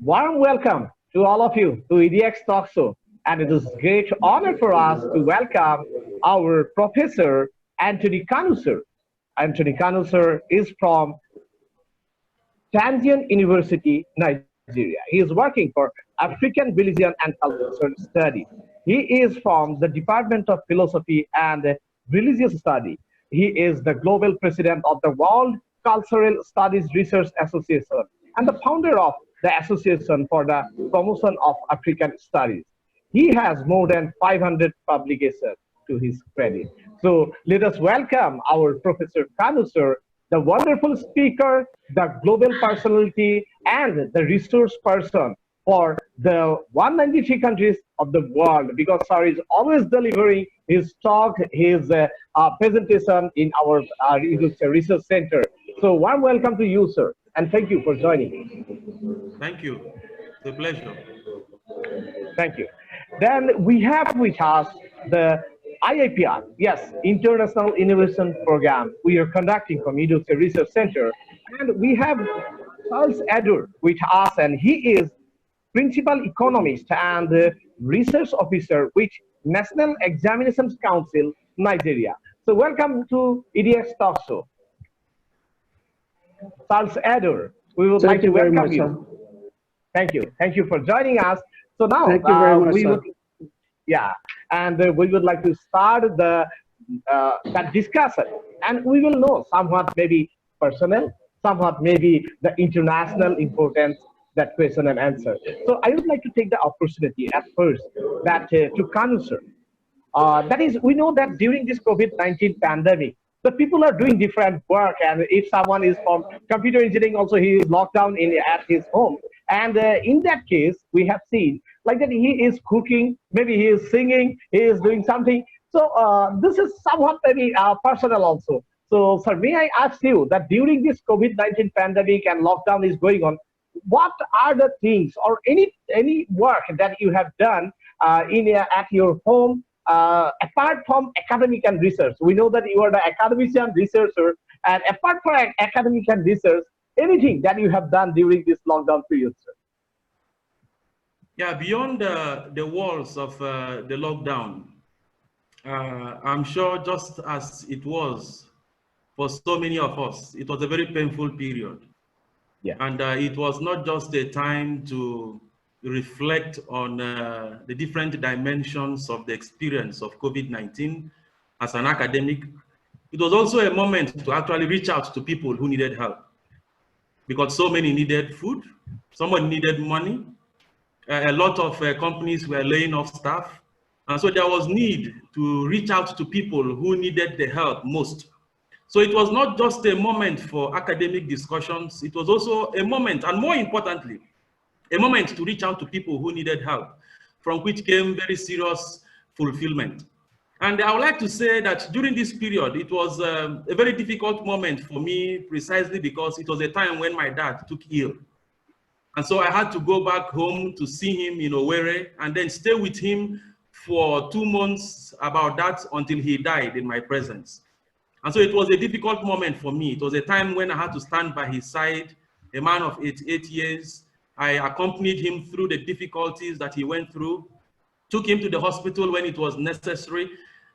Warm welcome to all of you to EDX Talk Show. And it is great honor for us to welcome our Professor Anthony KANU sir. Anthony KANU sir is from Tangian University, Nigeria. He is working for African Religion and Cultural Studies. He is from the Department of Philosophy and Religious Study. He is the global president of the World Cultural Studies Research Association and the founder of the Association for the Promotion of African Studies. He has more than 500 publications to his credit. So let us welcome our Professor KANU sir, the wonderful speaker, the global personality, and the resource person for the 193 countries of the world, because sir is always delivering his talk, his presentation in our research center. So warm welcome to you, sir, and thank you for joining. Thank you. It's a pleasure. Thank you. Then we have with us the IIPR, yes, International Innovation Program. We are conducting from Edor Research Center, and we have Charles Edor with us, and he is Principal Economist and Research Officer with National Examinations Council, Nigeria. So welcome to EDX Talk Show. Charles Edor, we would like to welcome you. Thank you. Thank you for joining us. So now, we would like to start the that discussion, and we will know somewhat maybe personal, somewhat maybe the international importance that question and answer. So I would like to take the opportunity at first that to KANU sir. That is, we know that during this COVID-19 pandemic, the people are doing different work, and if someone is from computer engineering, also he is locked down at his home. And in that case, we have seen like that he is cooking, maybe he is singing, he is doing something. So this is somewhat maybe personal also. So sir, may I ask you that during this COVID-19 pandemic and lockdown is going on, what are the things or any work that you have done at your home apart from academic and research? We know that you are the academician researcher, and apart from academic and research, anything that you have done during this lockdown period, sir? Yeah, beyond the walls of the lockdown, I'm sure just as it was for so many of us, it was a very painful period. Yeah. And it was not just a time to reflect on the different dimensions of the experience of COVID-19 as an academic. It was also a moment to actually reach out to people who needed help, because so many needed food, someone needed money, a lot of companies were laying off staff, and so there was need to reach out to people who needed the help most. So it was not just a moment for academic discussions, it was also a moment, and more importantly, a moment to reach out to people who needed help, from which came very serious fulfillment. And I would like to say that during this period, it was a very difficult moment for me, precisely because it was a time when my dad took ill. And so I had to go back home to see him in Owerri and then stay with him for 2 months about that until he died in my presence. And so it was a difficult moment for me. It was a time when I had to stand by his side, a man of 88 years. I accompanied him through the difficulties that he went through, took him to the hospital when it was necessary.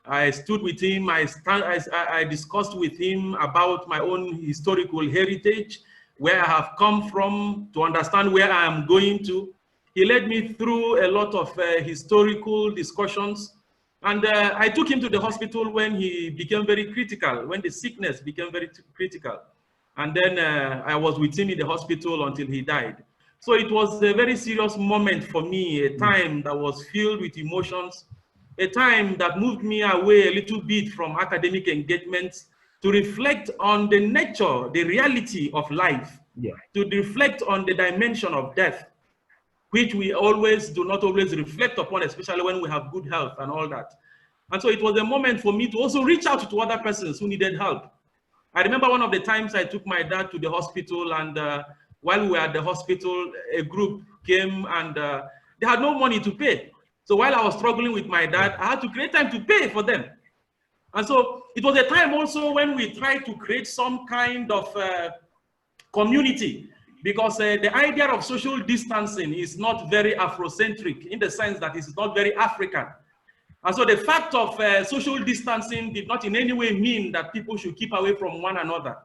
I stood with him, I discussed with him about my own historical heritage, where I have come from, to understand where I am going to. He led me through a lot of historical discussions. And I took him to the hospital when he became very critical, when the sickness became very critical. And then I was with him in the hospital until he died. So it was a very serious moment for me, a time that was filled with emotions, a time that moved me away a little bit from academic engagements to reflect on the nature, the reality of life, to reflect on the dimension of death, which we do not always reflect upon, especially when we have good health and all that. And so it was a moment for me to also reach out to other persons who needed help. I remember one of the times I took my dad to the hospital, and while we were at the hospital, a group came and they had no money to pay. So while I was struggling with my dad, I had to create time to pay for them. And so it was a time also when we tried to create some kind of community because the idea of social distancing is not very Afrocentric in the sense that it's not very African. And so the fact of social distancing did not in any way mean that people should keep away from one another.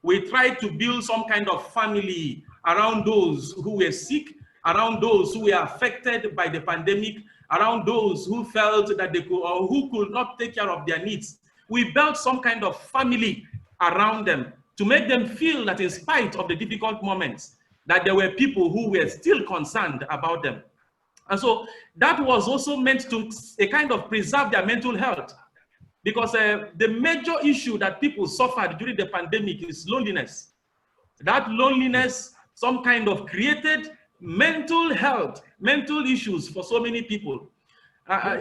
We tried to build some kind of family around those who were sick, around those who were affected by the pandemic, around those who felt that they could or who could not take care of their needs. We built some kind of family around them to make them feel that in spite of the difficult moments, that there were people who were still concerned about them. And so that was also meant to kind of preserve their mental health. Because the major issue that people suffered during the pandemic is loneliness. That loneliness, some kind of created mental health, mental issues for so many people.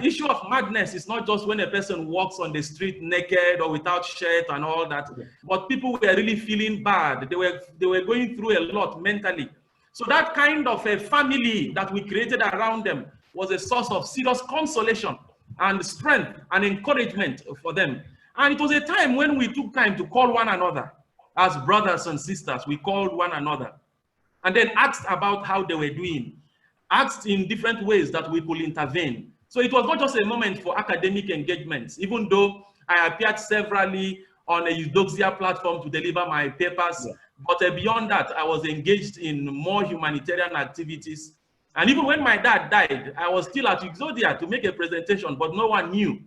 Issue of madness is not just when a person walks on the street naked or without shirt and all that, but people were really feeling bad. They were going through a lot mentally. So that kind of a family that we created around them was a source of serious consolation and strength and encouragement for them. And it was a time when we took time to call one another as brothers and sisters. We called one another and then asked about how they were doing, asked in different ways that we could intervene. So it was not just a moment for academic engagements, even though I appeared severally on a Eudoxia platform to deliver my papers. Yeah. But beyond that, I was engaged in more humanitarian activities. And even when my dad died, I was still at Exodia to make a presentation, but no one knew.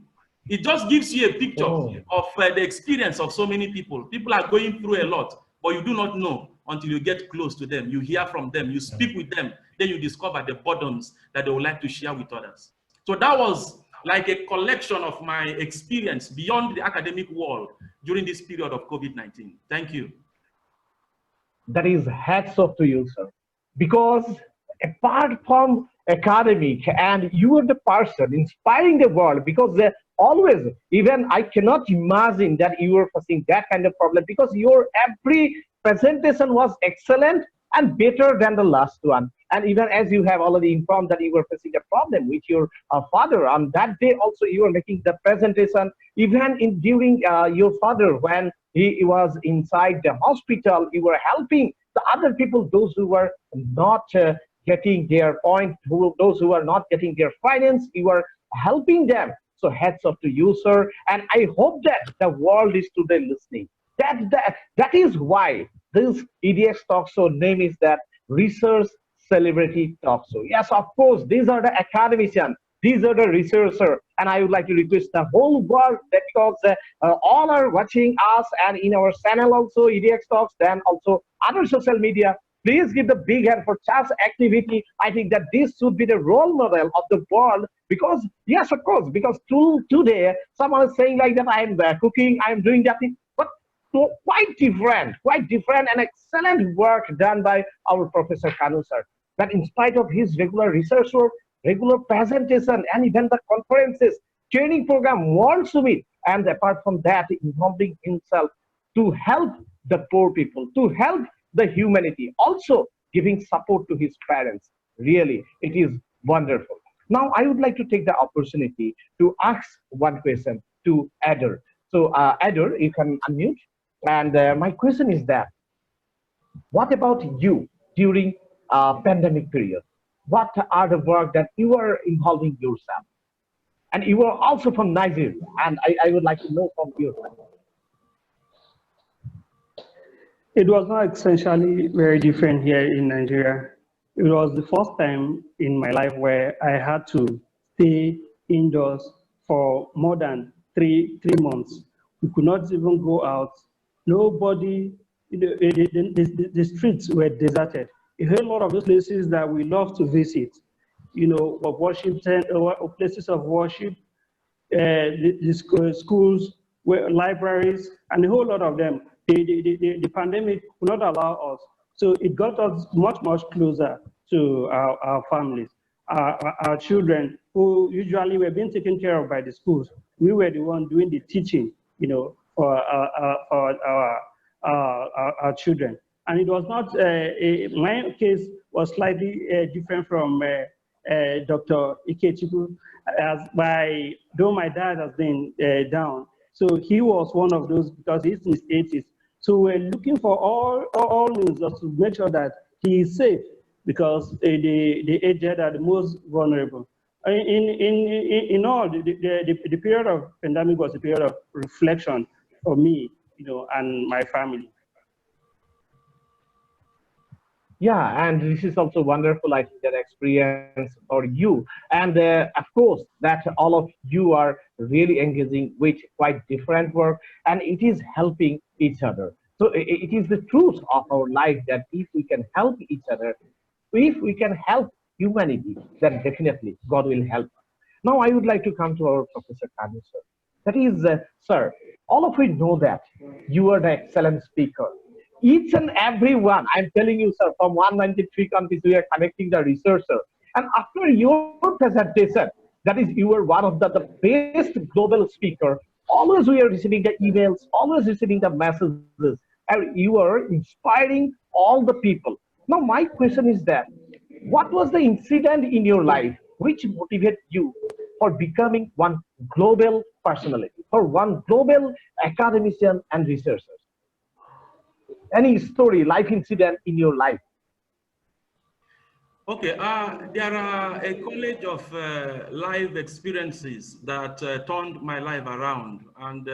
It just gives you a picture of the experience of so many people. People are going through a lot, but you do not know until you get close to them. You hear from them, you speak with them, then you discover the burdens that they would like to share with others. So that was like a collection of my experience beyond the academic world during this period of COVID-19. Thank you. That is hats off to you, sir. Because apart from academic, and you are the person inspiring the world, because always, even I cannot imagine that you were facing that kind of problem, because your every presentation was excellent and better than the last one. And even as you have already informed that you were facing a problem with your father, on that day also you were making the presentation, even during your father, when he was inside the hospital, you were helping the other people, those who were not getting their point, those who are not getting their finance, you are helping them. So hats off to you, sir. And I hope that the world is today listening. That is why this EDX Talk Show name is that Research Celebrity Talk Show. Yes, of course, these are the academicians, these are the researchers, and I would like to request the whole world, that because all are watching us and in our channel also, EDX Talks, then also other social media. Please give the big hand for such activity. I think that this should be the role model of the world, because yes, of course, because today someone is saying like that I am cooking, I am doing that thing, but quite different and excellent work done by our Professor KANU, sir. That in spite of his regular research work, regular presentation, and even the conferences, training program once a week, and apart from that, involving himself to help the poor people, to help the humanity, also giving support to his parents. Really, it is wonderful. Now, I would like to take the opportunity to ask one question to Edor. So, Edor, you can unmute. And my question is that, what about you during pandemic period? What are the work that you are involving yourself? And you are also from Nigeria, and I would like to know from your side. It was not essentially very different here in Nigeria. It was the first time in my life where I had to stay indoors for more than three months. We could not even go out. Nobody, the streets were deserted. A whole lot of those places that we love to visit, of Washington, places of worship, the schools, libraries, and a whole lot of them. The pandemic would not allow us. So it got us much closer to our families, our children, who usually were being taken care of by the schools. We were the one doing the teaching, for our children. And it was not, my case was slightly different from Dr. KECHUKWU, though my dad has been down. So he was one of those, because he's in his 80s. So we're looking for all means just to make sure that he is safe because the aged are the most vulnerable. In all, the period of pandemic was a period of reflection for me, and my family. Yeah, and this is also wonderful, I think, that experience for you. And of course, that all of you are really engaging with quite different work, and it is helping each other. So it is the truth of our life that if we can help each other, if we can help humanity, then definitely God will help us. Now, I would like to come to our Professor KANU, sir. That is, sir, all of we know that you are the excellent speaker. Each and every one, I'm telling you, sir, from 193 countries, we are connecting the researcher. And after your presentation, that is, you were one of the best global speaker. Always we are receiving the emails, always receiving the messages, and you are inspiring all the people. Now, my question is that, what was the incident in your life which motivated you for becoming one global personality, for one global academician and researcher? Any story, life incident in your life? Okay, there are a college of life experiences that turned my life around and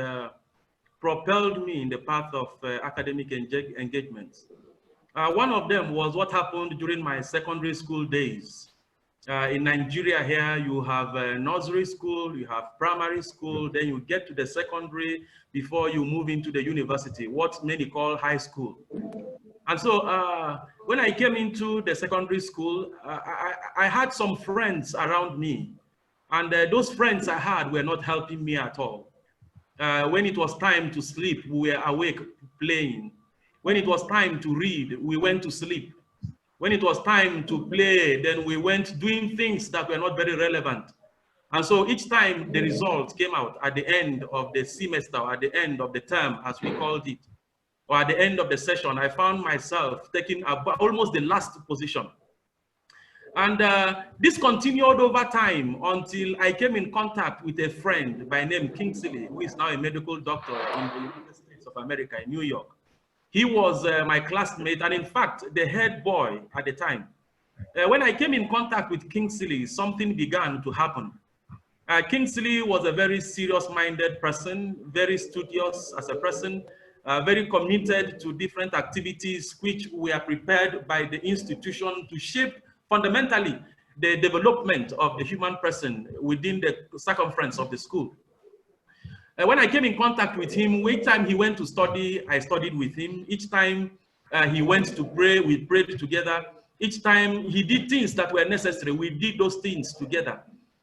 propelled me in the path of academic engagements. One of them was what happened during my secondary school days. In Nigeria here, you have nursery school, you have primary school, then you get to the secondary before you move into the university, what many call high school. And so when I came into the secondary school, I had some friends around me. And those friends I had were not helping me at all. When it was time to sleep, we were awake playing. When it was time to read, we went to sleep. When it was time to play, then we went doing things that were not very relevant. And so each time the results came out at the end of the semester, or at the end of the term, as we called it, or at the end of the session, I found myself taking almost the last position. And this continued over time until I came in contact with a friend by name Kingsley, who is now a medical doctor in the United States of America in New York. He was my classmate and in fact, the head boy at the time. When I came in contact with Kingsley, something began to happen. Kingsley was a very serious-minded person, very studious as a person, very committed to different activities which were prepared by the institution to shape fundamentally the development of the human person within the circumference of the school. When I came in contact with him, each time he went to study, I studied with him. Each time he went to pray, we prayed together. Each time he did things that were necessary, we did those things together.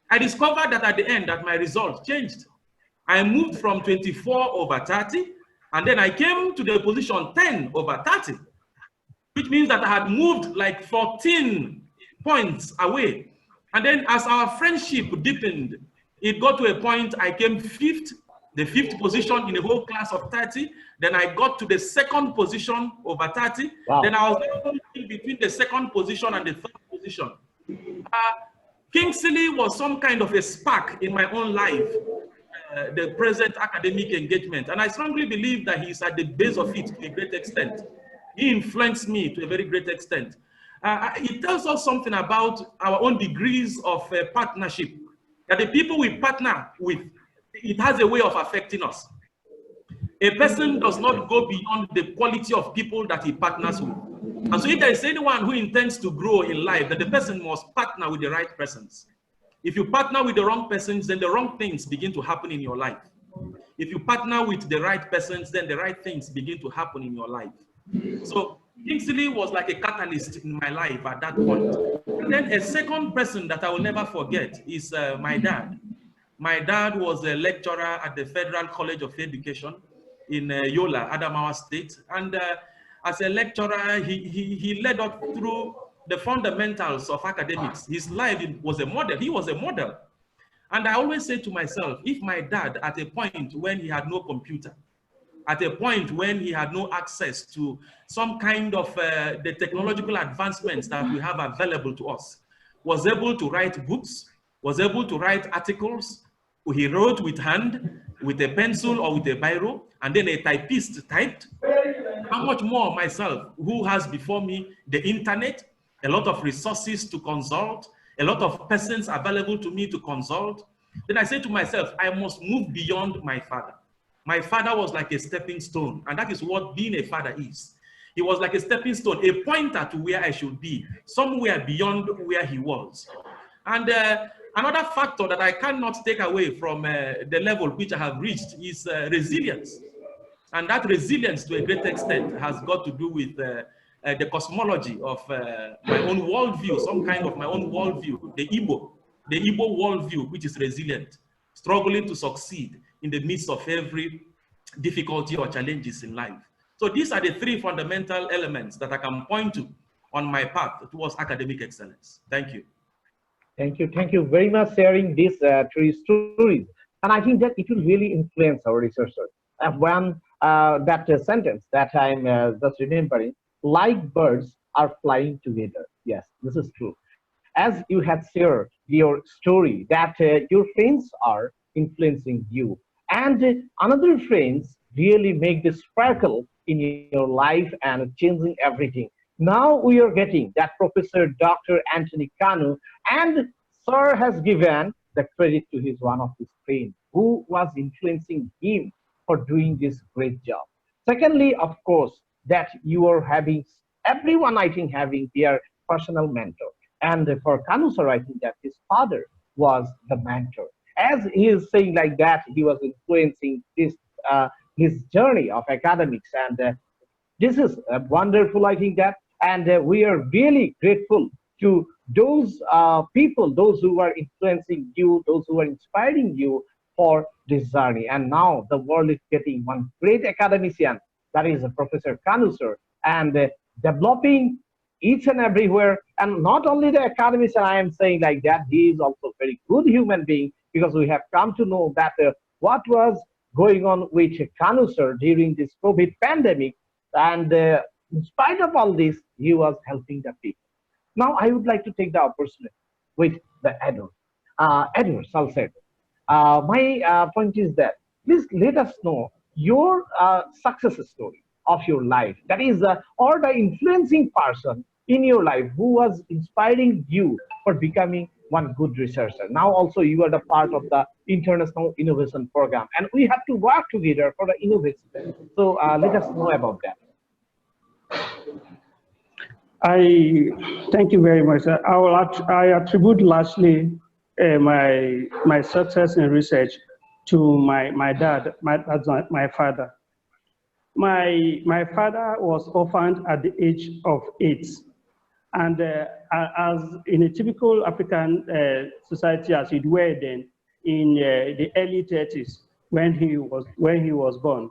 I discovered that at the end that my result changed. I moved from 24/30, and then I came to the position 10/30, which means that I had moved like 14 points away. And then as our friendship deepened, it got to a point I came fifth, the fifth position in a whole class of 30. Then I got to the second position over 30. Wow. Then I was in between the second position and the third position. Kingsley was some kind of a spark in my own life, the present academic engagement. And I strongly believe that he's at the base of it to a great extent. He influenced me to a very great extent. It tells us something about our own degrees of partnership, that the people we partner with, it has a way of affecting us. A person does not go beyond the quality of people that he partners with. And so if there is anyone who intends to grow in life, that the person must partner with the right persons. If you partner with the wrong persons, then the wrong things begin to happen in your life. If you partner with the right persons, then the right things begin to happen in your life. So Kingsley was like a catalyst in my life at that point. And then a second person that I will never forget is my dad. My dad was a lecturer at the Federal College of Education in Yola, Adamawa State. And as a lecturer, he led us through the fundamentals of academics. His life was a model. He was a model. And I always say to myself, if my dad, at a point when he had no computer, at a point when he had no access to some kind of the technological advancements that we have available to us, was able to write books, was able to write articles, he wrote with hand, with a pencil or with a biro, and then a typist typed. how much more myself, who has before me the internet, a lot of resources to consult, a lot of persons available to me to consult. Then I say to myself, I must move beyond my father. My father was like a stepping stone, and that is what being a father is. He was like a stepping stone, a pointer to where I should be, somewhere beyond where he was. And another factor that I cannot take away from the level which I have reached is resilience. And that resilience, to a great extent, has got to do with the cosmology of my own worldview, some kind of my own worldview, the Igbo worldview, which is resilient, struggling to succeed in the midst of every difficulty or challenges in life. So these are the three fundamental elements that I can point to on my path towards academic excellence. Thank you. Thank you. Thank you very much sharing these three stories. And I think that it will really influence our researchers. One, that sentence that I'm just remembering, like birds are flying together. Yes, this is true. As you had shared your story, that your friends are influencing you. And another friends really make this sparkle in your life and changing everything. Now we are getting that Professor Dr. Anthony KANU, and Sir has given the credit to his one of his friends who was influencing him for doing this great job. Secondly, of course, that you are having, everyone I think having their personal mentor. And for KANU sir, I think that his father was the mentor. As he is saying like that, he was influencing this, his journey of academics. And this is wonderful, I think that. And we are really grateful to those people, those who are influencing you, those who are inspiring you for this journey. And now the world is getting one great academician, that is Professor KANU sir, and developing each and everywhere. And not only the academician, I am saying like that, he is also a very good human being, because we have come to know that what was going on with KANU sir during this COVID pandemic. And in spite of all this, he was helping the people. Now I would like to take the opportunity with the Edor. Edor Salcedo. My point is that please let us know your success story of your life. That is, or the influencing person in your life who was inspiring you for becoming one good researcher. Now also you are the part of the International Innovation Program, and we have to work together for the innovation. So let us know about that. I thank you very much. I attribute largely my success in research to my dad, my father. My father was orphaned at the age of 8, and as in a typical African society, as it were then, in the early 30s, when he was born,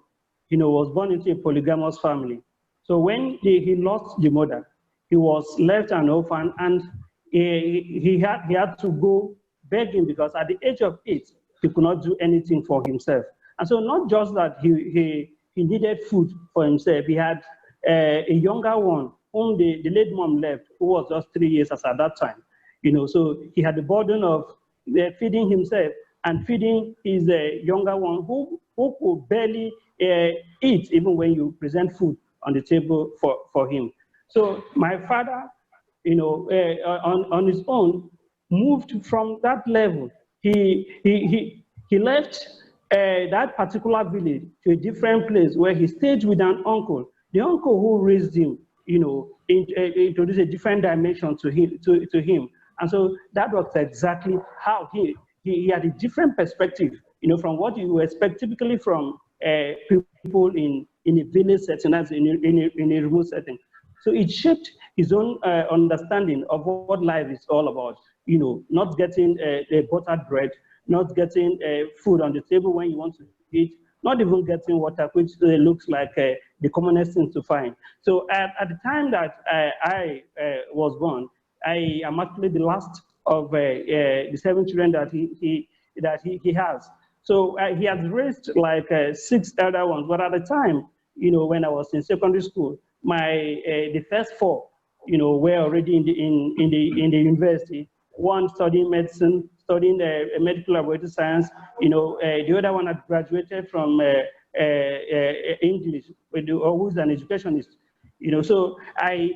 was born into a polygamous family. So when he lost the mother, he was left an orphan, and he had to go begging, because at the age of 8, he could not do anything for himself. And so not just that he needed food for himself, he had a younger one whom the late mom left, who was just 3 years at that time. So he had the burden of feeding himself and feeding his younger one, who could barely eat even when you present food on the table for him. So my father, on his own, moved from that level. He left that particular village to a different place where he stayed with an uncle. The uncle who raised him, introduced a different dimension to him. And so that was exactly how he had a different perspective, from what you expect typically from people in a village setting, as in a remote setting. So it shaped his own understanding of what life is all about. Not getting buttered bread, not getting food on the table when you want to eat, not even getting water, which looks like the commonest thing to find. So at the time that I was born, I am actually the last of the 7 children that he has. So he has raised like 6 elder ones, but at the time, when I was in secondary school, the first 4, were already in the university. One studying medicine, studying medical laboratory science. The other one had graduated from English, or who's an educationist. So I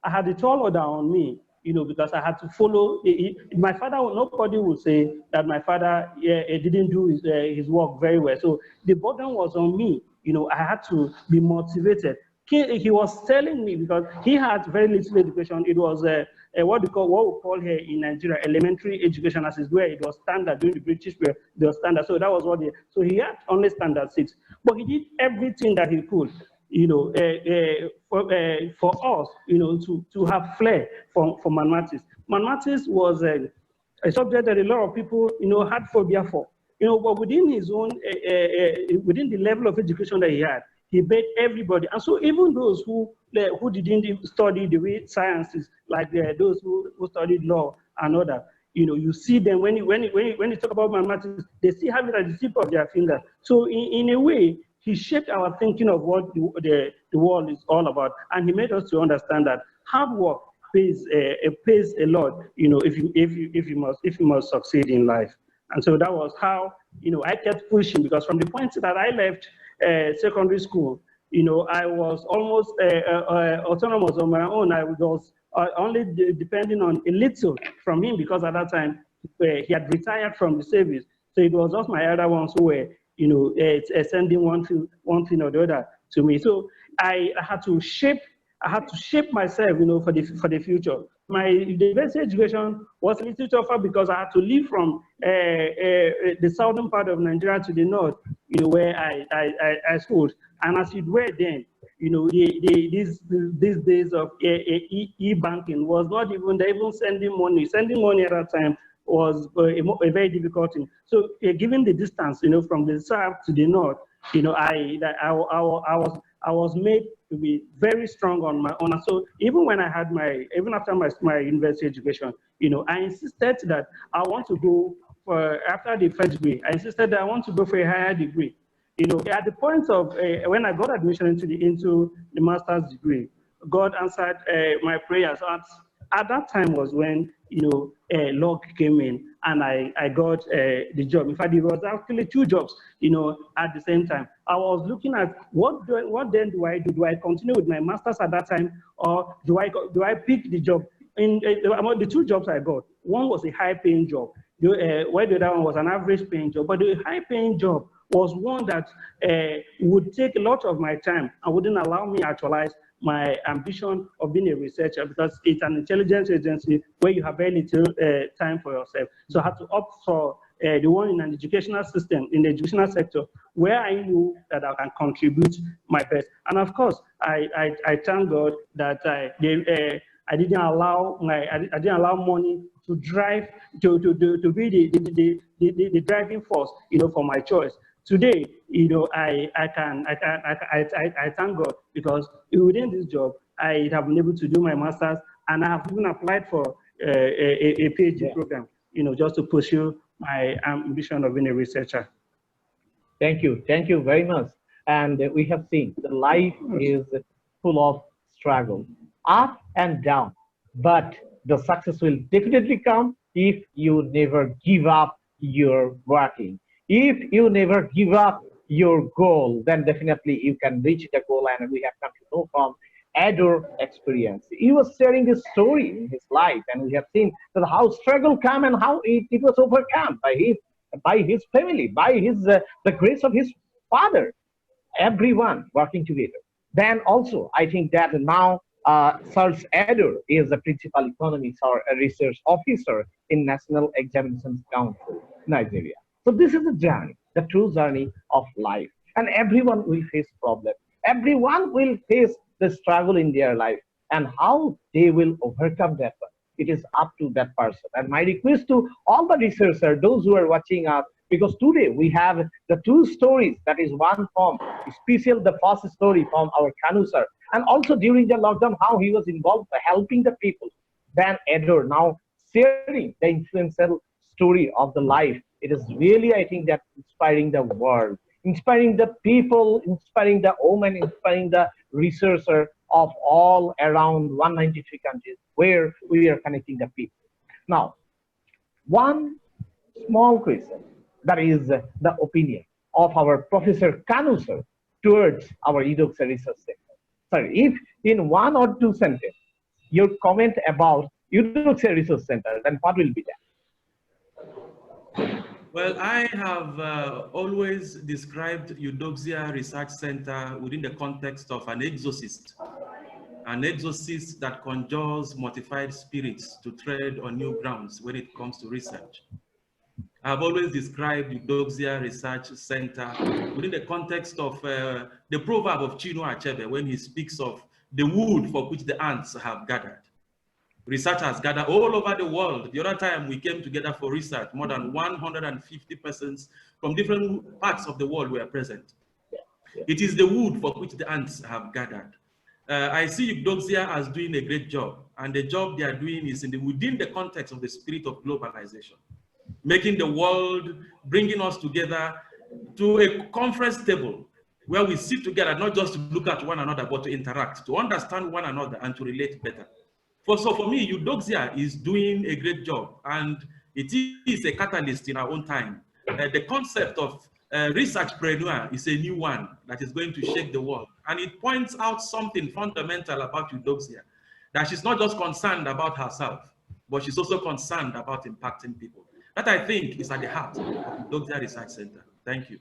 had the tall order on me, because I had to follow. My father, nobody would say that my father didn't do his work very well. So the burden was on me. I had to be motivated. He was telling me, because he had very little education. It was what we call here in Nigeria elementary education, as is where it was standard during the British period. It was standard. So that was so he had only standard 6, but he did everything that he could. For us, to have flair for mathematics. Mathematics was a subject that a lot of people, had phobia for. But within his own, within the level of education that he had, he made everybody. And so even those who didn't study the way sciences, like those who studied law and other, you see them when you talk about mathematics, they still have it at the tip of their finger. So in a way, he shaped our thinking of what the world is all about, and he made us to understand that hard work pays a lot. If you must succeed in life. And so that was how I kept pushing, because from the point that I left secondary school, I was almost autonomous on my own. I was only depending on a little from him, because at that time he had retired from the service. So it was just my other ones who were sending one thing or the other to me. So I had to shape myself, for the future. My university education was a little tougher, because I had to leave from the southern part of Nigeria to the north, where I schooled. And as it were then, these days of e-banking was not even, they even sending money. Sending money at that time was a very difficult thing. So given the distance, from the south to the north, I was made to be very strong on my own. And so even after my university education, I insisted that I want to go after the first degree. I insisted that I want to go for a higher degree. At the point of when I got admission into the master's degree, God answered my prayers. At that time was when luck came in, and I got the job. In fact, it was actually 2 jobs, at the same time. I was looking at what then do I do? Do I continue with my master's at that time, or do I pick the job? Among the 2 jobs I got, one was a high-paying job, while the other one was an average-paying job. But the high-paying job was one that would take a lot of my time and wouldn't allow me to actualize my ambition of being a researcher, because it's an intelligence agency where you have very little time for yourself. So I had to opt for the one in an educational system, in the educational sector, where I knew that I can contribute my best. And of course, I thank God that I didn't allow money to drive to be the driving force, for my choice. Today, I thank God, because within this job, I have been able to do my master's, and I have even applied for a PhD program, just to pursue my ambition of being a researcher. Thank you very much. And we have seen the life is full of struggle, up and down, but the success will definitely come if you never give up your working. If you never give up your goal, then definitely you can reach the goal. And we have come to know from Edor experience. He was sharing his story in his life, and we have seen that how struggle came and how it was overcome by his family, by the grace of his father, everyone working together. Then also, I think that now Sir Edor is the principal economist or a research officer in National Examinations Council, Nigeria. So this is a journey, the true journey of life. And everyone will face problems. Everyone will face the struggle in their life, and how they will overcome that one. It is up to that person. And my request to all the researchers, those who are watching us, because today we have the 2 stories, that is one from special, the first story from our KANU sir, and also during the lockdown, how he was involved helping the people. Then Edor now sharing the influential story of the life. It is really, I think, that inspiring the world, inspiring the people, inspiring the women, inspiring the researcher of all around 193 countries where we are connecting the people. Now, one small question, that is the opinion of our Professor KANU sir towards our EDOXA Research Center. Sir, if in one or two sentences, your comment about EDOXA Research Center, then what will be that? Well, I have always described Eudoxia Research Center within the context of an exorcist that conjures mortified spirits to tread on new grounds when it comes to research. I have always described Eudoxia Research Center within the context of the proverb of Chinua Achebe when he speaks of the wood for which the ants have gathered. Researchers gather all over the world. The other time we came together for research, more than 150 persons from different parts of the world were present. It is the wood for which the ants have gathered. I see Eudoxia as doing a great job, and the job they are doing is within the context of the spirit of globalization, making the world, bringing us together to a conference table where we sit together, not just to look at one another, but to interact, to understand one another and to relate better. So for me, Eudoxia is doing a great job, and it is a catalyst in our own time. The concept of researchpreneur is a new one that is going to shake the world. And it points out something fundamental about Eudoxia, that she's not just concerned about herself, but she's also concerned about impacting people. That, I think, is at the heart of Eudoxia Research Center. Thank you.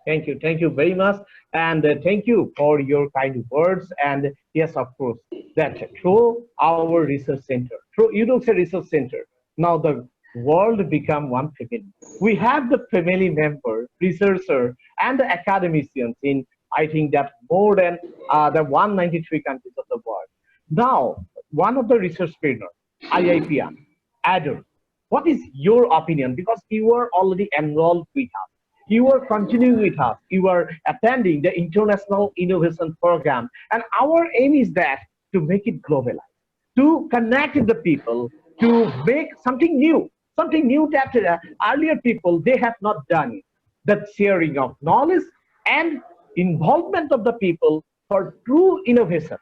Thank you very much, and thank you for your kind words. And yes, of course, that through our research center, through Eudoxia Research Center, now the world become one family. We have the family member, researcher, and the academicians in, I think, that more than the 193 countries of the world. Now, one of the research partners, IIPR, Edor, what is your opinion? Because you are already enrolled with us. You are continuing with us. You are attending the International Innovation Program. And our aim is that to make it globalized, to connect with the people, to make something new that earlier people, they have not done it. The sharing of knowledge and involvement of the people for true innovation.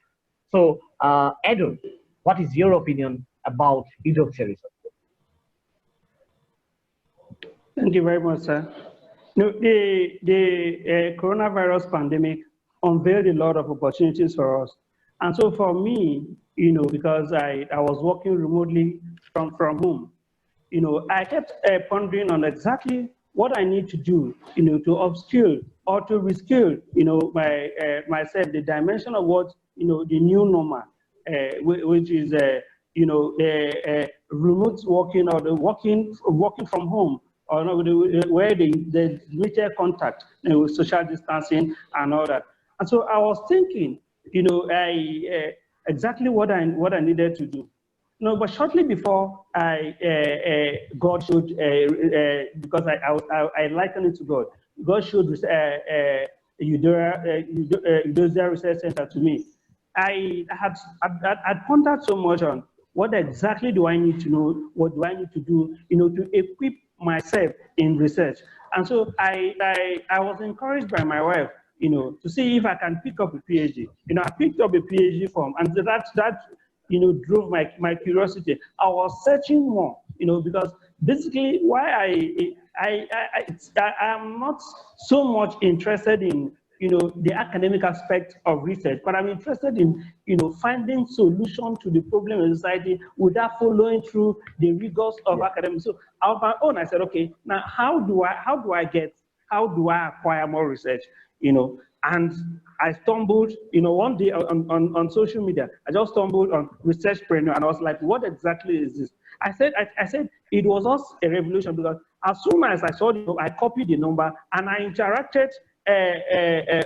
So, Edor, what is your opinion about Eudoxia Research? Thank you very much, sir. No, the coronavirus pandemic unveiled a lot of opportunities for us. And so for me, because I was working remotely from home, I kept pondering on exactly what I need to do, to upskill or to reskill, myself, the dimension of what, the new normal, which is, remote working or the working from home, or where the limited contact, with social distancing and all that. And so I was thinking, exactly what I needed to do. But shortly before God showed, because I liken it to God, God showed Eudoxia Research Center to me. I had pondered so much on what exactly do I need to know, what do I need to do, to equip myself in research. And so I was encouraged by my wife, to see if I can pick up a PhD. I picked up a PhD form, and that drove my curiosity. I was searching more, because basically why I am not so much interested in the academic aspect of research, but I'm interested in finding solution to the problem in society without following through the rigors of academics. So on my own, I said, okay, now how do I acquire more research? And I stumbled, one day on social media, I just stumbled on researchpreneur, and I was like, what exactly is this? I said it was also a revolution, because as soon as I saw I copied the number and I interacted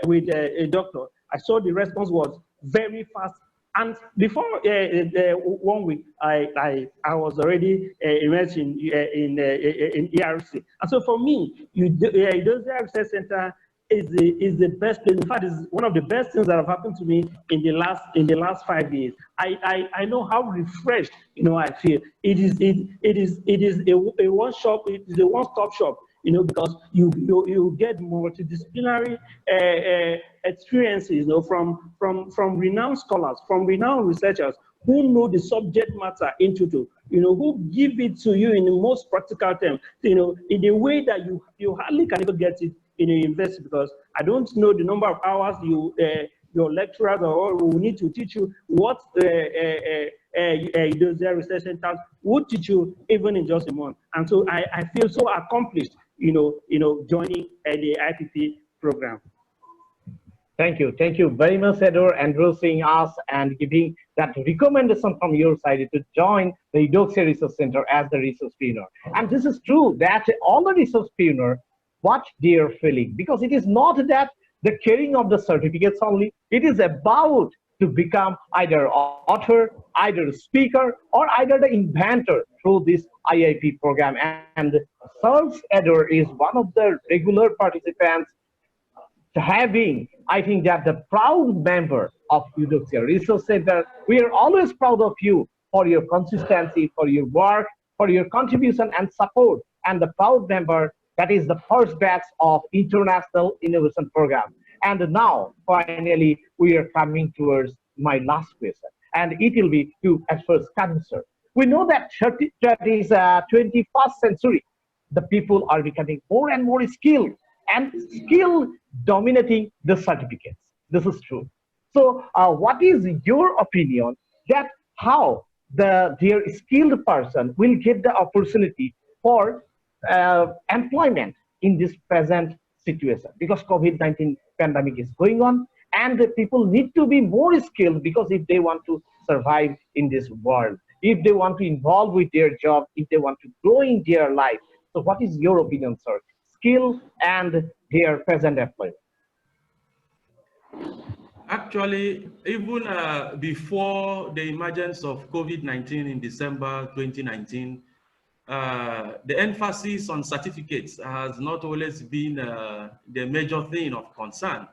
with a doctor. I saw the response was very fast, and before 1 week, I was already immersed in ERC. And so for me, Eudoxia Research Center is the best place. In fact, it's one of the best things that have happened to me in the last 5 years. I know how refreshed I feel. It is a one-stop shop. Because you get multidisciplinary experiences, from renowned scholars, from renowned researchers who know the subject matter into who give it to you in the most practical terms, in a way that you hardly can even get it in a university, because I don't know the number of hours your lecturers or will need to teach you what those research centers would teach you even in just a month. And so I feel so accomplished, joining the IPP program. Thank you. Thank you very much, Edor, endorsing us and giving that recommendation from your side to join the O.S.A Research Center as the research pioneer. And this is true that all the research pioneer, what they are feeling, because it is not that the carrying of the certificates only, it is about to become either author, either speaker, or either the inventor through this IIP program. And Charles Edor is one of the regular participants having, I think that the proud member of O.S.A Research Center. We are always proud of you for your consistency, for your work, for your contribution and support, and the proud member that is the first batch of International Innovation Program. And now, finally, we are coming towards my last question, and it will be to at first KANU, sir. We know that that is 21st century. The people are becoming more and more skilled, and skill dominating the certificates. This is true. So what is your opinion that how their skilled person will get the opportunity for employment in this present situation? Because COVID-19 pandemic is going on, and the people need to be more skilled, because if they want to survive in this world, if they want to involve with their job, if they want to grow in their life. So what is your opinion, sir? Skill and their present employment. Actually, even before the emergence of COVID-19 in December 2019, the emphasis on certificates has not always been the major thing of concern,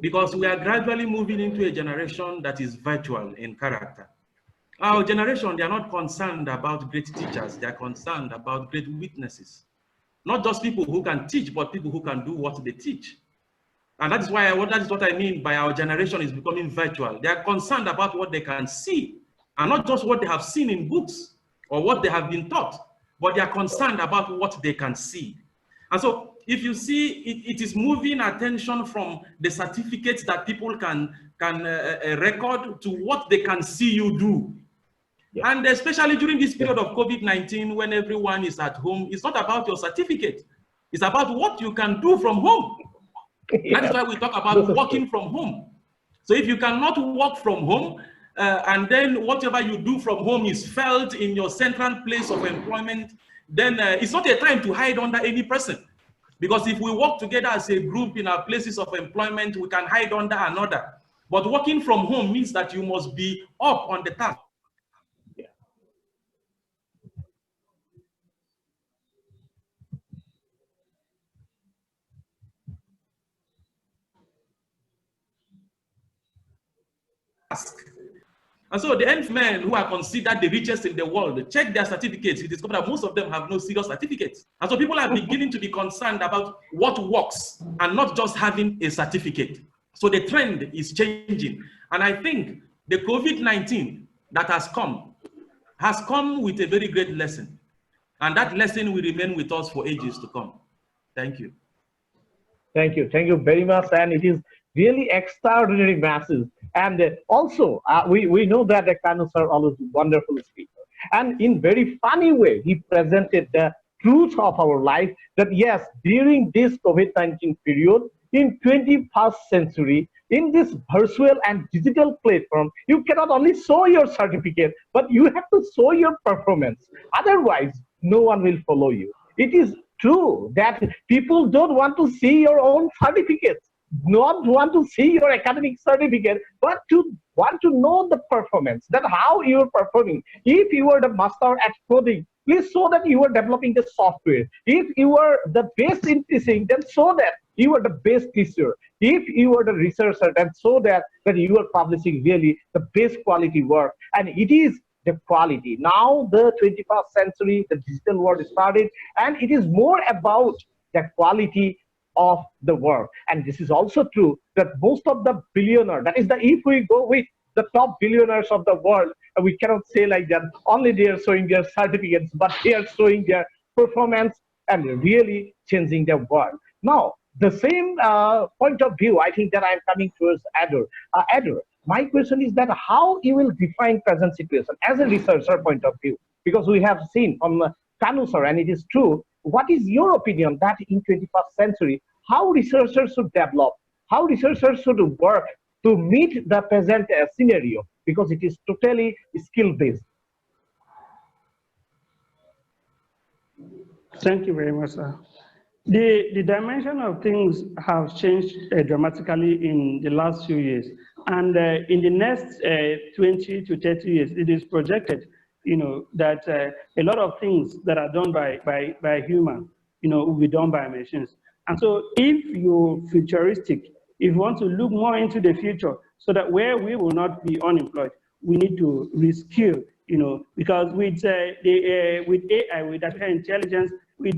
because we are gradually moving into a generation that is virtual in character. Our generation, they are not concerned about great teachers, they are concerned about great witnesses. Not just people who can teach, but people who can do what they teach. And that is why that is what I mean by our generation is becoming virtual. They are concerned about what they can see, and not just what they have seen in books or what they have been taught, but they are concerned about what they can see. And so if you see, it is moving attention from the certificates that people can record to what they can see you do. Yeah. And especially during this period of COVID-19, when everyone is at home, it's not about your certificate. It's about what you can do from home. Yeah. That is why we talk about working from home. So if you cannot work from home, and then whatever you do from home is felt in your central place of employment, then it's not a time to hide under any person. Because if we work together as a group in our places of employment, we can hide under another. But working from home means that you must be up on the task. And so the end men who are considered the richest in the world, check their certificates, you discover that most of them have no serious certificates. And so people are beginning to be concerned about what works and not just having a certificate. So the trend is changing. And I think the COVID-19 that has come with a very great lesson. And that lesson will remain with us for ages to come. Thank you. Thank you. Thank you very much. And it is really extraordinary masses. And also, we know that the KANU sir always wonderful speaker. And in very funny way, he presented the truth of our life that yes, during this COVID-19 period, in 21st century, in this virtual and digital platform, you cannot only show your certificate, but you have to show your performance. Otherwise, no one will follow you. It is true that people don't want to see your own certificates, not want to see your academic certificate, but to want to know the performance, that how you are performing. If you are the master at coding, please show that you are developing the software. If you are the best in teaching, then show that you are the best teacher. If you are the researcher, then show that you are publishing really the best quality work. And it is the quality. Now the 21st century, the digital world started, and it is more about the quality of the work. And this is also true that most of the billionaires, that is if we go with the top billionaires of the world, we cannot say like that only they are showing their certificates, but they are showing their performance and really changing the world. Now, the same point of view, I think that I'm coming towards Edor. Edor, my question is that how you will define present situation as a researcher point of view? Because we have seen from KANU sir, and it is true. What is your opinion that in 21st century, how researchers should develop, how researchers should work to meet the present scenario? Because it is totally skill-based. Thank you very much, sir. The dimension of things have changed dramatically in the last few years. And in the next 20 to 30 years, it is projected, that a lot of things that are done by human, will be done by machines. And so if you're futuristic, if you want to look more into the future so that where we will not be unemployed, we need to reskill, because with AI, with artificial intelligence, with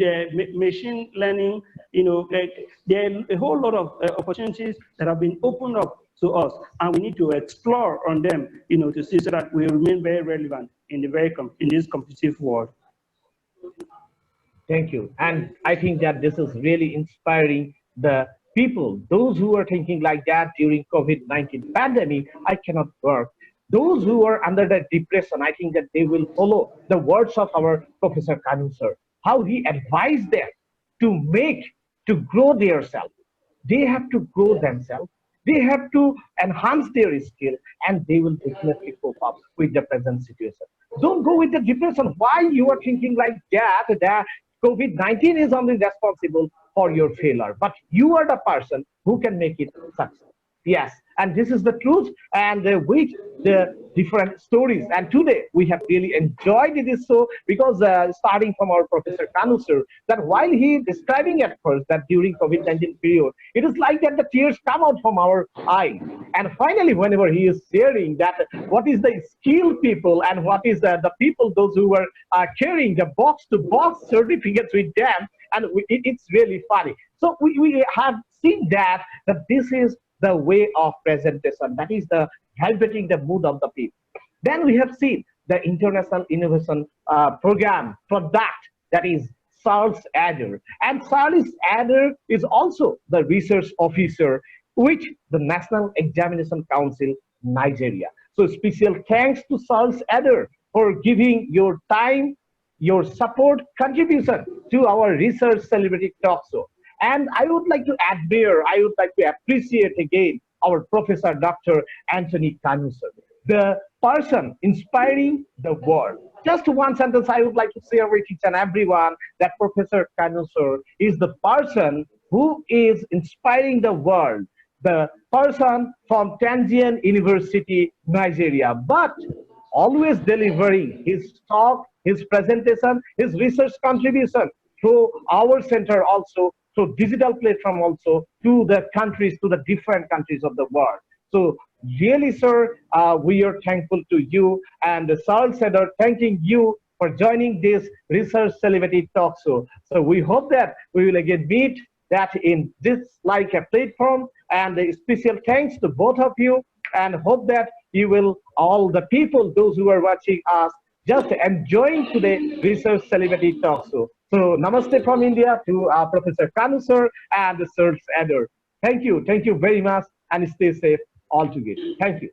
machine learning, there are a whole lot of opportunities that have been opened up to us, and we need to explore on them, to see so that we remain very relevant in in this competitive world. Thank you. And I think that this is really inspiring the people, those who are thinking like that during COVID-19 pandemic, I cannot work. Those who are under the depression, I think that they will follow the words of our Professor KANU sir, how he advised them to grow their self. They have to grow themselves. They have to enhance their skill, and they will definitely cope up with the present situation. Don't go with the depression. Why you are thinking like that COVID-19 is only responsible for your failure, but you are the person who can make it success. Yes, and this is the truth, and with the different stories. And today we have really enjoyed this show because starting from our Professor KANU sir, that while he describing at first that during COVID-19 period, it is like that the tears come out from our eyes. And finally, whenever he is sharing that what is the skilled people and what is the people, those who were carrying the box-to-box certificates with them, and it's really funny. So we have seen that this is the way of presentation, that is the elevating the mood of the people. Then we have seen the International Innovation Program product, that is Charles Edor. And Charles Edor is also the research officer with the National Examination Council, Nigeria. So special thanks to Charles Edor for giving your time, your support, contribution to our research celebrity talk show. And I would like to admire, I would like to appreciate again our Professor Dr. Anthony KANU sir, the person inspiring the world. Just one sentence I would like to share with each and everyone, that Professor KANU sir is the person who is inspiring the world, the person from Tangian University, Nigeria, but always delivering his talk, his presentation, his research contribution through our center also, through digital platform also, to the countries, to the different countries of the world. So really, sir, we are thankful to you, and Charles Edor thanking you for joining this research celebrity talk show. So we hope that we will again meet that in this like a platform, and a special thanks to both of you, and hope that you will, all the people, those who are watching us, just enjoying today research celebrity talk show. So namaste from India to Professor KANU sir and Sir Edor. Thank you very much, and stay safe all together. Thank you.